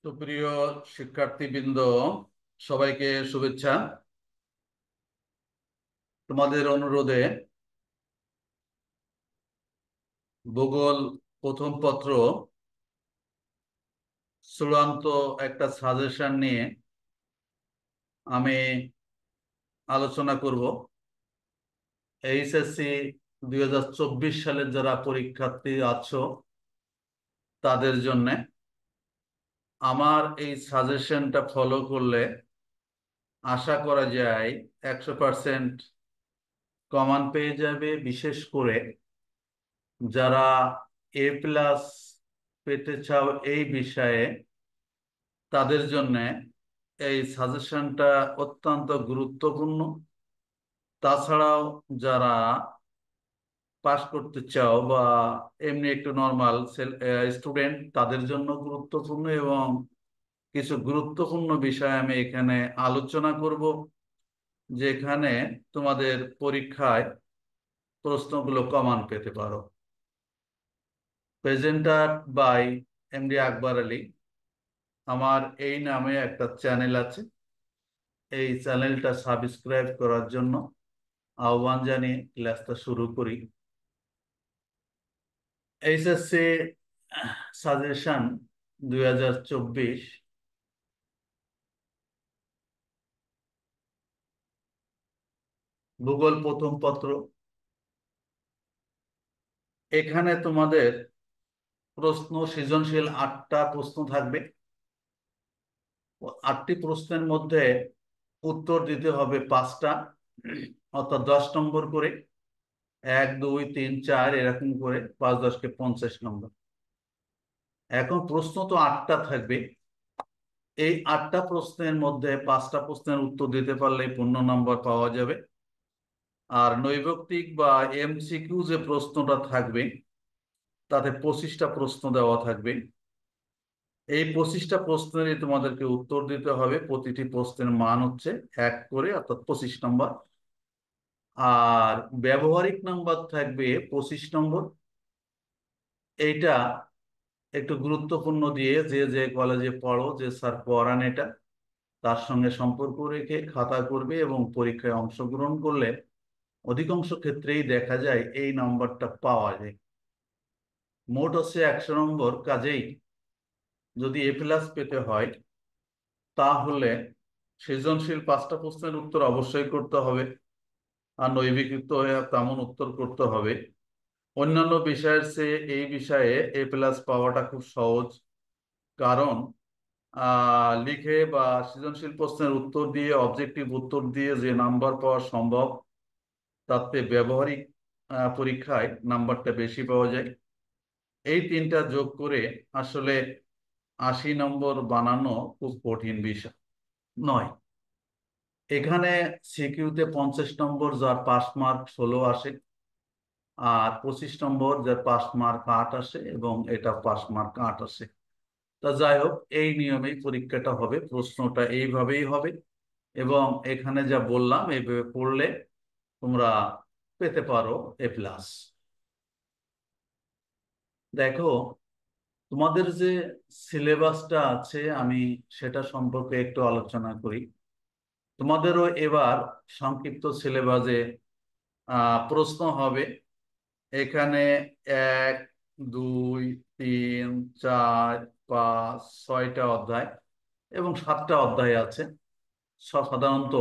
সুপ্রিয় শিক্ষার্থীবৃন্দ, সবাইকে শুভেচ্ছা। তোমাদের অনুরোধে ভূগোল প্রথম পত্র চূড়ান্ত একটা সাজেশন নিয়ে আমি আলোচনা করব। এইচএসসি 2024 সালের যারা পরীক্ষার্থী আছো তাদের জন্য আমার এই সাজেশনটা ফলো করলে আশা করা যায় 100% কমান পেয়ে যাবে। বিশেষ করে যারা A+ পেতে চাও এই বিষয়ে, তাদের জন্য এই সাজেশনটা অত্যন্ত গুরুত্বপূর্ণ। তাছাড়াও যারা পাস করতে চাও বা এমনি একটু নর্মাল স্টুডেন্ট, তাদের জন্য গুরুত্বপূর্ণ এবং কিছু গুরুত্বপূর্ণ বিষয় আমি এখানে আলোচনা করব, যেখানে তোমাদের পরীক্ষায় প্রশ্নগুলো কমন পেতে পারো। Presenter by MD Akbar Ali. আমার এই নামে একটা চ্যানেল আছে, এই চ্যানেলটা সাবস্ক্রাইব করার জন্য আহ্বান জানিয়ে ক্লাসটা শুরু করি। এইচএসসি সাজেশন 2024 ভূগোল প্রথম পত্র। এখানে তোমাদের প্রশ্ন সৃজনশীল 8টা প্রশ্ন থাকবে। 8টি প্রশ্নের মধ্যে উত্তর দিতে হবে 5টা, অর্থাৎ 10 নম্বর করে। 1, 2, 3, 4 এরকম করে 5, 10কে 50 নম্বর। এখন প্রশ্ন তো 8টা থাকবে। এই 8টা প্রশ্নের মধ্যে 5টা প্রশ্নের উত্তর দিতে পারলে পূর্ণ নম্বর পাওয়া যাবে। আর নৈর্ব্যক্তিক বা এমসিকিউ যে প্রশ্নটা থাকবে তাতে 25টা প্রশ্ন দেওয়া থাকবে। এই 25টা প্রশ্নেরই তোমাদেরকে উত্তর দিতে হবে। প্রতিটি প্রশ্নের মান হচ্ছে 1 করে, অর্থাৎ 25 নম্বর। আর ব্যবহারিক নাম্বার থাকবে 25 নম্বর। এইটা একটু গুরুত্বপূর্ণ দিয়ে, যে যে কলেজে পড়ো, যে স্যার পড়ান এটা, তার সঙ্গে সম্পর্ক রেখে খাতা করবে এবং পরীক্ষায় অংশগ্রহণ করলে অধিকাংশ ক্ষেত্রেই দেখা যায় এই নাম্বারটা পাওয়া যায়। মোট হচ্ছে 100 নম্বর। কাজেই যদি A+ পেতে হয় তাহলে সৃজনশীল 5টা প্রশ্নের উত্তর অবশ্যই করতে হবে, আর নৈর্ব্যক্তিক হয়ে তেমন উত্তর করতে হবে। অন্যান্য বিষয়ের চেয়ে এই বিষয়ে A+ পাওয়াটা খুব সহজ, কারণ লিখে বা সৃজনশীল প্রশ্নের উত্তর দিয়ে, অবজেক্টিভ উত্তর দিয়ে যে নাম্বার পাওয়া সম্ভব, তাতে ব্যবহারিক পরীক্ষায় নাম্বারটা বেশি পাওয়া যায়। এই 3টা যোগ করে আসলে 80 নম্বর বানানো খুব কঠিন বিষয় নয়। এখানে সিকিউতে 50 নম্বর যার পাস মার্ক 16 আসে, আর 25 নম্বর যার পাস মার্ক 8 আসে, এবং এটা পাস মার্ক 8 আসে। তা যাই হোক, এই নিয়মেই পরীক্ষাটা হবে, প্রশ্নটা এইভাবেই হবে। এবং এখানে যা বললাম এইভাবে পড়লে তোমরা পেতে পারো A+। দেখো, তোমাদের যে সিলেবাসটা আছে আমি সেটা সম্পর্কে একটু আলোচনা করি। তোমাদেরও এবার সংক্ষিপ্ত সিলেবাসে প্রশ্ন হবে। এখানে 1, 2, 3, 4, 5, 6টা অধ্যায় এবং 7টা অধ্যায় আছে। সাধারণত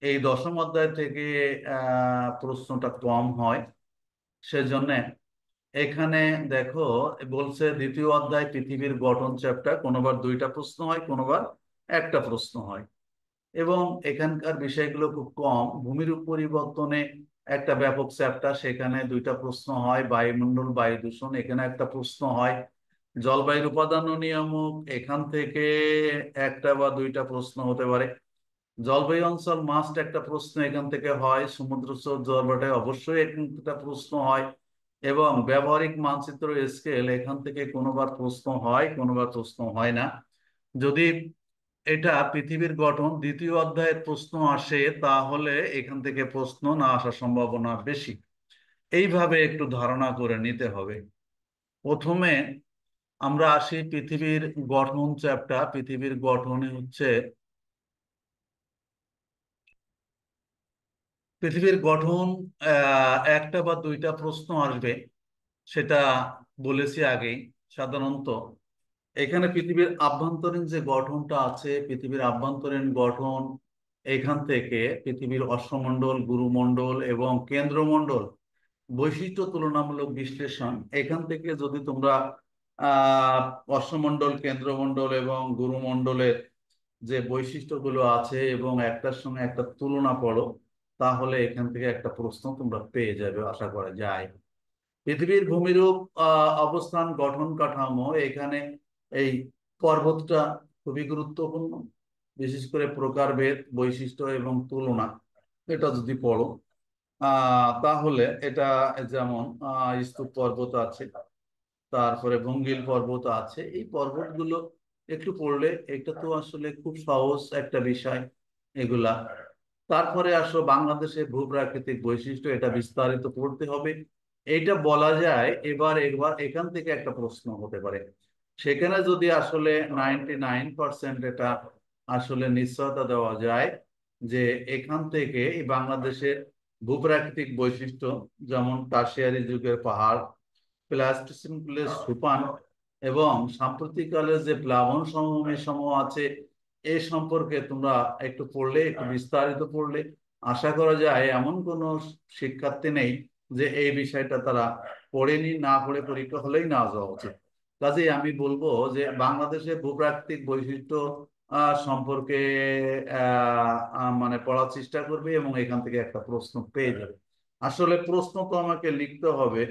এই 10ম অধ্যায় থেকে প্রশ্নটা কম হয়। সেজন্য এখানে দেখো, বলছে দ্বিতীয় অধ্যায় পৃথিবীর গঠন চ্যাপ্টার, কোনোবার 2টা প্রশ্ন হয়, কোনোবার একটা প্রশ্ন হয়। এবং এখানকার বিষয়গুলো খুব কম। ভূমির পরিবর্তনে একটা ব্যাপক চ্যাপ্টার, সেখানে 2টা প্রশ্ন হয়। বায়ুমণ্ডল, বায়ু দূষণ, এখানে একটা প্রশ্ন হয়। জলবায়ুর উপাদান ও নিয়ামক, এখান থেকে একটা বা 2টা প্রশ্ন হতে পারে। জলবায়ু অঞ্চল মাস্ট একটা প্রশ্ন এখান থেকে হয়। সমুদ্র স্রোত জলবায়ু অবশ্যই একটা প্রশ্ন হয়। এবং ব্যবহারিক মানচিত্র স্কেল, এখান থেকে কোনোবার প্রশ্ন হয়, কোনোবার প্রশ্ন হয় না। যদি এটা পৃথিবীর গঠন দ্বিতীয় অধ্যায়ের প্রশ্ন আসে, তাহলে এখান থেকে প্রশ্ন না আসার সম্ভাবনা বেশি। এইভাবে একটু ধারণা করে নিতে হবে। প্রথমে আমরা আসি পৃথিবীর গঠন চ্যাপ্টার। পৃথিবীর গঠনে হচ্ছে পৃথিবীর গঠন, একটা বা দুইটা প্রশ্ন আসবে, সেটা বলেছি আগেই। সাধারণত এখানে পৃথিবীর আভ্যন্তরীণ যে গঠনটা আছে, পৃথিবীর আভ্যন্তরীণ গঠন, এখান থেকে পৃথিবীর অশ্বমণ্ডল, গুরুমণ্ডল এবং কেন্দ্রমণ্ডল বৈশিষ্ট্য তুলনামূলক বিশ্লেষণ, এখান থেকে যদি তোমরা আহ অশ্বমণ্ডল, কেন্দ্রমণ্ডল এবং গুরুমণ্ডলের যে বৈশিষ্ট্যগুলো আছে এবং একটার সঙ্গে একটা তুলনা করো, তাহলে এখান থেকে একটা প্রশ্ন তোমরা পেয়ে যাবে আশা করা যায়। পৃথিবীর ভূমিরূপ, অবস্থান, গঠন কাঠামো, এখানে এই পর্বতটা খুবই গুরুত্বপূর্ণ। বিশেষ করে প্রকারভেদ, বৈশিষ্ট্য এবং তুলনা, এটা যদি পড়ো তাহলে এটা, যেমন স্তূপ পর্বত আছে, তারপরে ভঙ্গিল পর্বত আছে, এই পর্বতগুলো একটু পড়লে, এটা তো আসলে খুব সহজ একটা বিষয় এগুলা। তারপরে আসো বাংলাদেশের ভূপ্রাকৃতিক বৈশিষ্ট্য, এটা বিস্তারিত পড়তে হবে। এটা বলা যায় এবার এবার এখান থেকে একটা প্রশ্ন হতে পারে। সেখানে যদি আসলে 99% এটা আসলে নিশ্চয়তা দেওয়া যায় যে এখান থেকে এই বাংলাদেশের ভূপ্রাকৃতিক বৈশিষ্ট্য, যেমন টারশিয়ারি যুগের পাহাড়, প্লাস্টোসিন যুগের সোপান এবং সাম্প্রতিককালের যে প্লাবন সমভূমি সমূহ আছে, এ সম্পর্কে তোমরা একটু পড়লে, একটু বিস্তারিত পড়লে, আশা করা যায় এমন কোনো শিক্ষার্থী নেই যে এই বিষয়টা তারা পড়েনি, না পড়ে পরীক্ষা হলেই না যাওয়া উচিত। কাজেই আমি বলবো যে বাংলাদেশের ভূপ্রাকৃতিক বৈশিষ্ট্য সম্পর্কে মানে পড়ার চেষ্টা করবে এবং এখান থেকে একটা প্রশ্ন পেয়ে যাবে। আসলে প্রশ্ন তো আমাকে লিখতে হবে,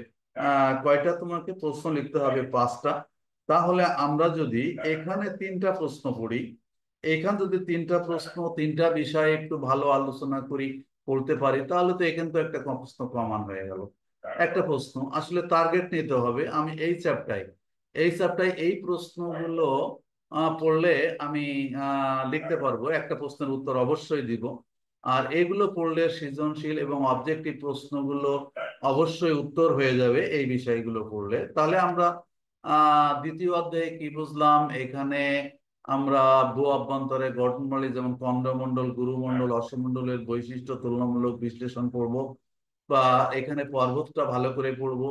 কয়টা তোমাকে প্রশ্ন লিখতে হবে? 5টা। তাহলে আমরা যদি এখানে 3টা প্রশ্ন পড়ি, এখান যদি 3টা প্রশ্ন, 3টা বিষয়ে একটু ভালো আলোচনা করি, পড়তে পারি, তাহলে তো এখান তো একটা প্রশ্ন প্রমাণ হয়ে গেল। একটা প্রশ্ন আসলে টার্গেট নিতে হবে, আমি এই চ্যাপ্টারে এই প্রশ্নগুলো পড়লে আমি লিখতে পারবো, একটা প্রশ্নের উত্তর অবশ্যই দিব। আর এগুলো পড়লে সৃজনশীল এবং অবজেক্টিভ প্রশ্নগুলো অবশ্যই উত্তর হয়ে যাবে এই বিষয়গুলো পড়লে। তাহলে আমরা দ্বিতীয় অধ্যায়ে কি বুঝলাম? এখানে আমরা ভূ অভ্যন্তরে গঠনমালী, যেমন খণ্ডমণ্ডল, গুরুমণ্ডল, অশ্বমণ্ডলের বৈশিষ্ট্য তুলনামূলক বিশ্লেষণ করব, বা এখানে পর্বতটা ভালো করে পড়ব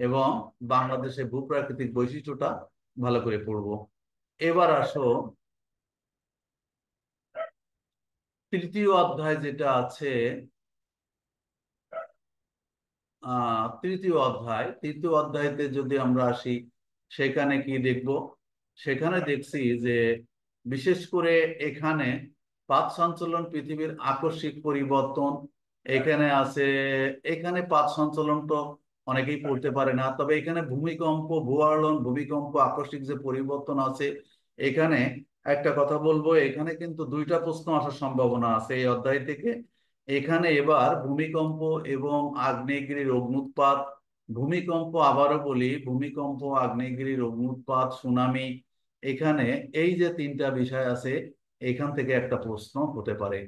এবং বাংলাদেশের ভূপ্রাকৃতিক বৈশিষ্ট্যটা ভালো করে পড়ব। এবার আসো তৃতীয় অধ্যায় যেটা আছে, তৃতীয় অধ্যায়তে যদি আমরা আসি, সেখানে কি দেখব? সেখানে দেখছি যে বিশেষ করে এখানে পাত সঞ্চালন, পৃথিবীর আকস্মিক পরিবর্তন, এখানে আছে। এখানে পাত সঞ্চালন তো অনেকেই পড়তে পারে না, তবে এখানে ভূমিকম্প, ভূআলোড়ন, ভূমিকম্প, আকস্মিক যে পরিবর্তন আছে, এখানে একটা কথা বলবো, এখানে কিন্তু 2টা প্রশ্ন আসার সম্ভাবনা আছে এই অধ্যায় থেকে। এখানে এবার ভূমিকম্প এবং আগ্নেয়গিরির অগ্ন্যুৎপাত, ভূমিকম্প, আবারও বলি, ভূমিকম্প, আগ্নেয়গিরির অগ্ন্যুৎপাত, সুনামি, এখানে এই যে 3টা বিষয় আছে, এখান থেকে একটা প্রশ্ন হতে পারে।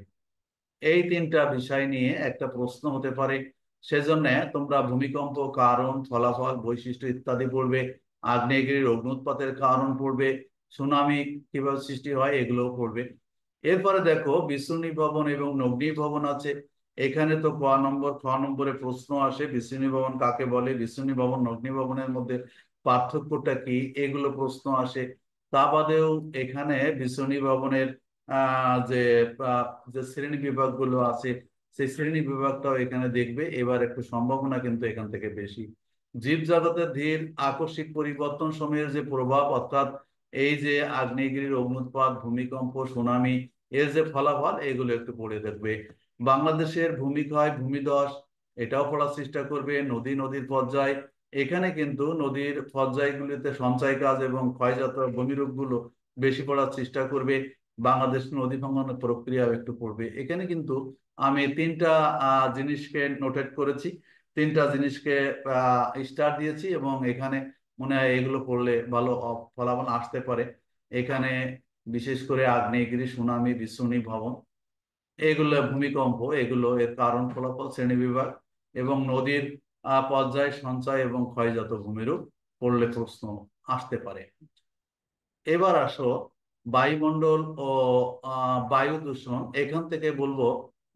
এই 3টা বিষয় নিয়ে একটা প্রশ্ন হতে পারে। সেজন্য তোমরা ভূমিকম্প কারণ, ফলাফল, বৈশিষ্ট্য ইত্যাদি পড়বে, আগ্নেয়গিরির অগ্ন্যুৎপাতের কারণ পড়বে, সুনামি কিভাবে সৃষ্টি হয় এগুলোও পড়বে। এরপরে দেখো বিচ্ছুরণী ভবন এবং নগ্নী ভবন আছে। এখানে তো খ নম্বরে প্রশ্ন আসে, বিচ্ছুরণী ভবন কাকে বলে, বিচ্ছুরণী ভবন নগ্নী ভবনের মধ্যে পার্থক্যটা কি, এগুলো প্রশ্ন আসে। তা বাদেও এখানে বিচ্ছুরণী ভবনের যে যে শ্রেণী বিভাগগুলো আছে, সেই শ্রেণী বিভাগটাও এখানে দেখবে। এবার একটু সম্ভাবনা কিন্তু এখান থেকে বেশি। জীব জগতের ধীর আকস্মিক পরিবর্তন সময়ের যে প্রভাব, অর্থাৎ এই যে আগ্নেয়গিরির অগ্ন্যুৎপাত, ভূমিকম্প, সুনামি, এর যে ফলাফল, এগুলো একটু পড়ে দেখবে। বাংলাদেশের ভূমিক্ষয়, ভূমিধস, এটাও পড়ার চেষ্টা করবে। নদীর পর্যায়, এখানে কিন্তু নদীর পর্যায়গুলিতে সঞ্চয় কাজ এবং ক্ষয়জাত ভূমিরূপগুলো বেশি পড়ার চেষ্টা করবে। বাংলাদেশ নদী ভাঙনের প্রক্রিয়া একটু পড়বে। এখানে কিন্তু আমি 3টা জিনিসকে নোটেট করেছি, 3টা জিনিসকে স্টার দিয়েছি, এবং এখানে মনে হয় এগুলো পড়লে ভালো ফলাফল আসতে পারে। এখানে বিশেষ করে আগ্নেয়গিরি, সুনামি, বিচ্ছুরণী ভবন, এগুলো, ভূমিকম্প, এগুলো এর কারণ, ফলাফল, শ্রেণীবিভাগ এবং নদীর পর্যায়, সঞ্চয় এবং ক্ষয়জাত ভূমিরূপ পড়লে প্রশ্ন আসতে পারে। এবার আসো বায়ুমণ্ডল ও বায়ু দূষণ। এখান থেকে বলবো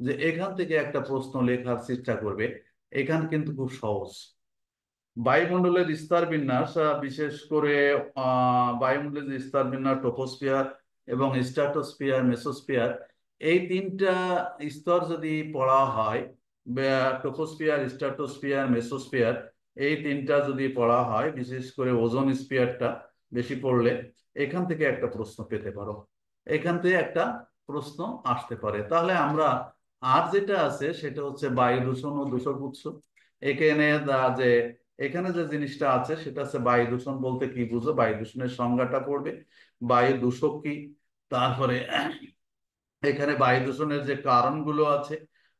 যে এখান থেকে একটা প্রশ্ন লেখার চেষ্টা করবে। এখান কিন্তু খুব সহজ। বায়ুমণ্ডলের স্তর বিন্যাস, বিশেষ করে বায়ুমণ্ডলের যে স্তর বিন্যাস, ট্রপোস্ফিয়ার এবং স্ট্রাটোস্ফিয়ার, মেসোস্ফিয়ার, এই তিনটা স্তর যদি পড়া হয়, ট্রপোস্ফিয়ার, স্ট্রাটোস্ফিয়ার, মেসোস্ফিয়ার, এই তিনটা যদি পড়া হয়, বিশেষ করে ওজোন স্ফিয়ারটা বেশি পড়লে এখান থেকে একটা প্রশ্ন পেতে পারো। এখান থেকে একটা প্রশ্ন আসতে পারে। তাহলে আমরা আর যেটা আছে সেটা হচ্ছে বায়ু দূষণ ও দূষক উৎস। এখানে যে এখানে যে জিনিসটা আছে সেটা হচ্ছে বায়ু দূষণ বলতে কি বুঝো, বায়ু দূষণের সংজ্ঞাটা পড়বে, বায়ু দূষক কি, তারপরে এখানে বায়ু দূষণের যে কারণগুলো আছে,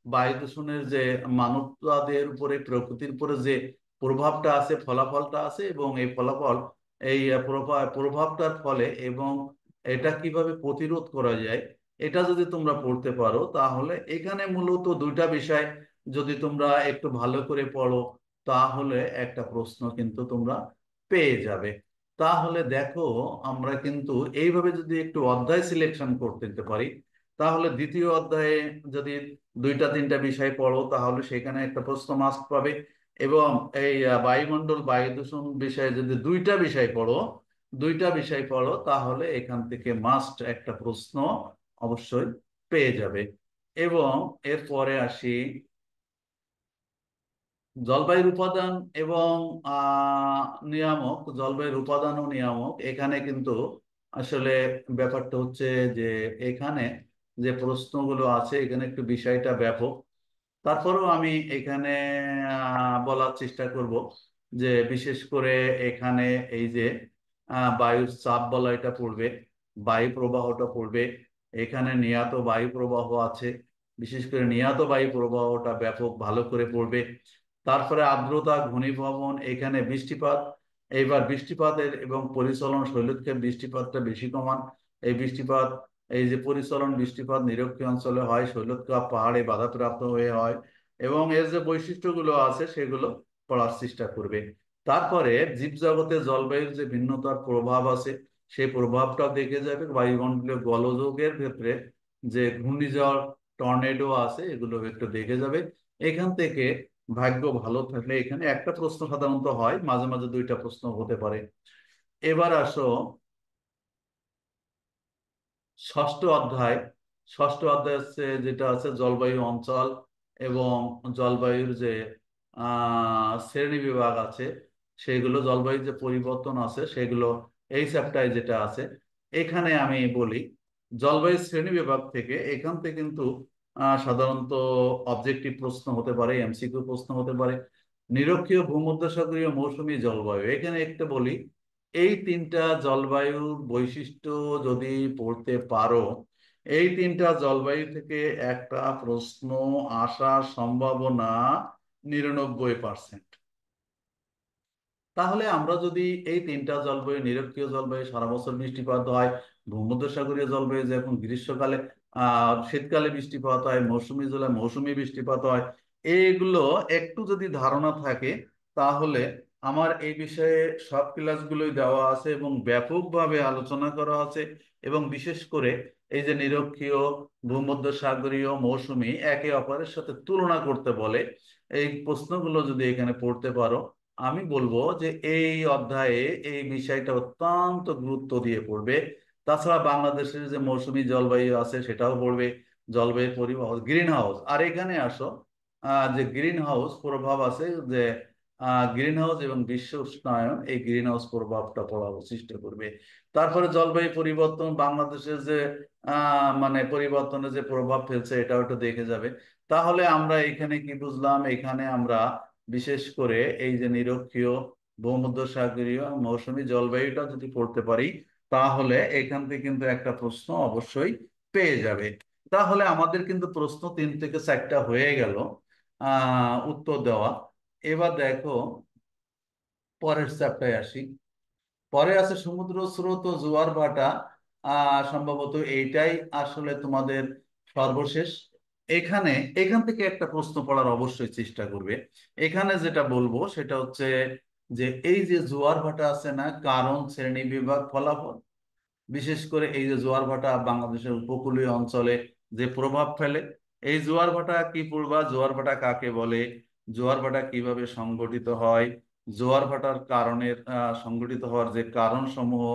বায়ু দূষণের যে মানবতাদের উপরে, প্রকৃতির উপরে যে প্রভাবটা আছে, ফলাফলটা আছে, এবং এই ফলাফল, এই প্রভাবটার ফলে এবং এটা কিভাবে প্রতিরোধ করা যায়, এটা যদি তোমরা পড়তে পারো তাহলে এখানে মূলত দুইটা বিষয় যদি তোমরা একটু ভালো করে পড়ো তাহলে একটা প্রশ্ন কিন্তু তোমরা পেয়ে যাবে। তাহলে দেখো, আমরা কিন্তু এইভাবে যদি একটু অধ্যায় সিলেকশন করতে দিতে পারি, তাহলে দ্বিতীয় অধ্যায়ে যদি দুইটা তিনটা বিষয় পড়ো তাহলে সেখানে একটা প্রশ্ন মাস্ট পাবে। এবং এই বায়ুমণ্ডল বায়ু দূষণ বিষয়ে যদি দুইটা বিষয় পড়ো তাহলে এখান থেকে মাস্ট একটা প্রশ্ন অবশ্যই পেয়ে যাবে। এবং এরপরে আসি জলবায়ুর উপাদান এবং নিয়ামক। জলবায়ুর উপাদান ও নিয়ামক, এখানে কিন্তু আসলে ব্যাপারটা হচ্ছে যে এখানে যে প্রশ্নগুলো আছে এখানে একটু বিষয়টা ব্যাপক। তারপরেও আমি এখানে বলার চেষ্টা করব যে বিশেষ করে এখানে এই যে বায়ুর চাপ বলয়টা পড়বে, বায়ু প্রবাহটা পড়বে। এখানে নিয়ত বায়ু প্রবাহ আছে, বিশেষ করে নিয়ত বায়ু প্রবাহটা ব্যাপক ভালো করে পড়বে। তারপরে আর্দ্রতা, ঘনীভবন, এখানে বৃষ্টিপাত। এইবার বৃষ্টিপাতের এবং পরিচলন শৈলক্ষেপ, বৃষ্টিপাতটা বেশি কমান। এই বৃষ্টিপাত, এই যে পরিচলন বৃষ্টিপাত নিরক্ষীয় অঞ্চলে হয়, শৈলক্ষেপ পাহাড়ে বাধাপ্রাপ্ত হয়ে হয়, এবং এর যে বৈশিষ্ট্যগুলো আছে সেগুলো পড়ার চেষ্টা করবে। তারপরে জীবজগতে জলবায়ুর যে ভিন্নতার প্রভাব আছে সেই প্রভাবটা দেখে যাবে। বায়ুমণ্ডলীয় গোলযোগের ক্ষেত্রে যে ঘূর্ণিঝড়, টর্নেডো আছে, এগুলো একটু দেখে যাবে। এখান থেকে ভাগ্য ভালো থাকলে এখানে একটা প্রশ্ন সাধারণত হয়, মাঝে মাঝে দুইটা প্রশ্ন হতে পারে। এবার আসো ষষ্ঠ অধ্যায়। ষষ্ঠ অধ্যায় হচ্ছে যেটা আছে জলবায়ু অঞ্চল এবং জলবায়ুর যে শ্রেণী বিভাগ আছে সেগুলো, জলবায়ুর যে পরিবর্তন আছে সেগুলো, এই চ্যাপ্টারে যেটা আছে। এখানে আমি বলি জলবায়ু শ্রেণী বিভাগ থেকে, এখান থেকে কিন্তু সাধারণত অবজেক্টিভ প্রশ্ন হতে পারে, এমসিকিউ প্রশ্ন হতে পারে। নিরক্ষীয়, ভূমধ্যসাগরীয়, মৌসুমী জলবায়ু, এখানে একটা বলি এই তিনটা জলবায়ুর বৈশিষ্ট্য যদি পড়তে পারো, এই তিনটা জলবায়ু থেকে একটা প্রশ্ন আসার সম্ভাবনা 99%। তাহলে আমরা যদি এই তিনটা জলবায়ু, নিরক্ষীয় জলবায়ু সারা বছর বৃষ্টিপাত হয়, ভূমধ্যসাগরীয় জলবায়ু যখন গ্রীষ্মকালে শীতকালে বৃষ্টিপাত হয়, মৌসুমী জলে মৌসুমী বৃষ্টিপাত হয়, এইগুলো একটু যদি ধারণা থাকে তাহলে আমার এই বিষয়ে সব ক্লাসগুলোই দেওয়া আছে এবং ব্যাপকভাবে আলোচনা করা আছে। এবং বিশেষ করে এই যে নিরক্ষীয়, ভূমধ্যসাগরীয়, মৌসুমী একে অপরের সাথে তুলনা করতে বলে, এই প্রশ্নগুলো যদি এখানে পড়তে পারো, আমি বলবো যে এই অধ্যায়ে এই বিষয়টা অত্যন্ত গুরুত্ব দিয়ে পড়বে। তাছাড়া বাংলাদেশের যে মৌসুমী জলবায়ু আছে সেটাও পড়বে, জলবায়ু পরিবর্তন, গ্রিন হাউস। আর এখানে আসো যে গ্রিন হাউস প্রভাব আছে, যে গ্রিন হাউস এবং বিশ্ব উষ্ণায়ন, এই গ্রিন হাউস প্রভাবটা পড়ার চেষ্টা করবে। তারপরে জলবায়ু পরিবর্তন বাংলাদেশের যে মানে পরিবর্তনের যে প্রভাব ফেলছে এটাও একটু দেখে যাবে। তাহলে আমরা এখানে কি বুঝলাম, এখানে আমরা বিশেষ করে এই যে নিরক্ষীয়, ভূমধ্যসাগরীয়, মৌসুমী জলবায়ুটা যদি পড়তে পারি তাহলে এখান থেকে কিন্তু একটা প্রশ্ন অবশ্যই পেয়ে যাবে। তাহলে আমাদের কিন্তু প্রশ্ন 3 থেকে 4টা হয়ে গেল উত্তর দেওয়া। এবার দেখো পরের চ্যাপ্টারে আসি। পরে আছে সমুদ্র স্রোত ও জোয়ার ভাটা। সম্ভবত এইটাই আসলে তোমাদের সর্বশেষ। এখানে এখান থেকে একটা প্রশ্ন পড়ার অবশ্যই চেষ্টা করবে। এখানে যেটা বলবো সেটা হচ্ছে যে এই যে জোয়ার ভাটা আছে না, কারণ, শ্রেণী বিভাগ, ফলাফল। বিশেষ করে এই যে জোয়ার ভাটা বাংলাদেশের উপকূলীয় অঞ্চলে যে প্রভাব ফেলে, এই জোয়ার ভাটা কি পড়বা, জোয়ার ভাটা কাকে বলে, জোয়ার ভাটা কিভাবে সংগঠিত হয়, জোয়ার ভাটার কারণের সংগঠিত হওয়ার যে কারণ সমূহ,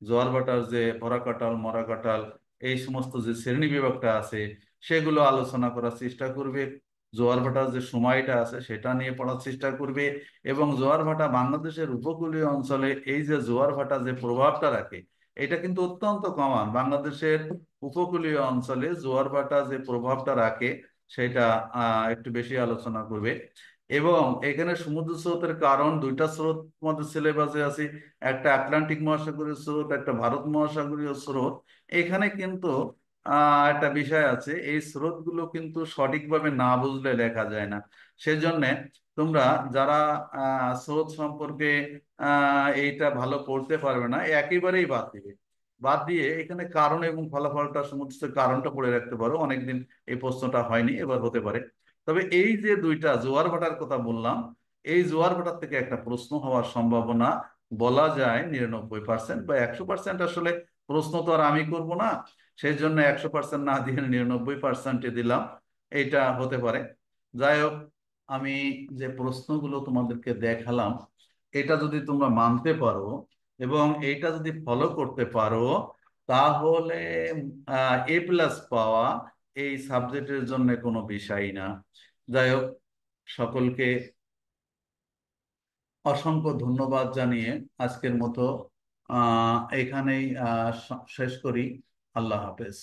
জোয়ার ভাটার যে ভরা কাটাল মরা কাটাল, এই সমস্ত যে শ্রেণী বিভাগটা আছে সেগুলো আলোচনা করার চেষ্টা করবে। জোয়ার ভাটার যে সময়টা আছে সেটা নিয়ে পড়ার চেষ্টা করবে। এবং জোয়ার ভাটা বাংলাদেশের উপকূলীয় অঞ্চলে এই যে জোয়ার ভাটা যে প্রভাবটা রাখে, এটা কিন্তু অত্যন্ত কমন। বাংলাদেশের উপকূলীয় অঞ্চলে জোয়ার ভাটা যে প্রভাবটা রাখে সেটা একটু বেশি আলোচনা করবে। এবং এখানে সমুদ্র স্রোতের কারণ, দুইটা স্রোত আমাদের সিলেবাসে আছে, একটা আটলান্টিক মহাসাগরীয় স্রোত, একটা ভারত মহাসাগরীয় স্রোত। এখানে কিন্তু একটা বিষয় আছে, এই স্রোতগুলো কিন্তু সঠিকভাবে না বুঝলে লেখা যায় না। সেজন্য তোমরা যারা স্রোত সম্পর্কে এইটা ভালো পড়তে পারবে না, একেবারেই বাদ দিবে। বাদ দিয়ে এখানে কারণ এবং ফলাফলটা, সমস্ত কারণটা পড়ে রাখতে পারো। অনেকদিন এই প্রশ্নটা হয়নি, এবার হতে পারে। তবে এই যে দুইটা জোয়ার ভাটার কথা বললাম, এই জোয়ার ভাটার থেকে একটা প্রশ্ন হওয়ার সম্ভাবনা বলা যায় 99%, বা 100%। আসলে প্রশ্ন তো আর আমি করব না, সেই জন্য 100% না দিয়ে 99% দিলাম, এইটা হতে পারে। যাই হোক, আমি যে প্রশ্নগুলো তোমাদেরকে দেখালাম, এটা যদি তোমরা মানতে পারো এবং এইটা যদি ফলো করতে পারো, তাহলে A+ পাওয়া এই সাবজেক্টের জন্য কোনো বিষয়ই না। যাই হোক, সকলকে অসংখ্য ধন্যবাদ জানিয়ে আজকের মতো এখানেই শেষ করি। আল্লাহ হাফেজ।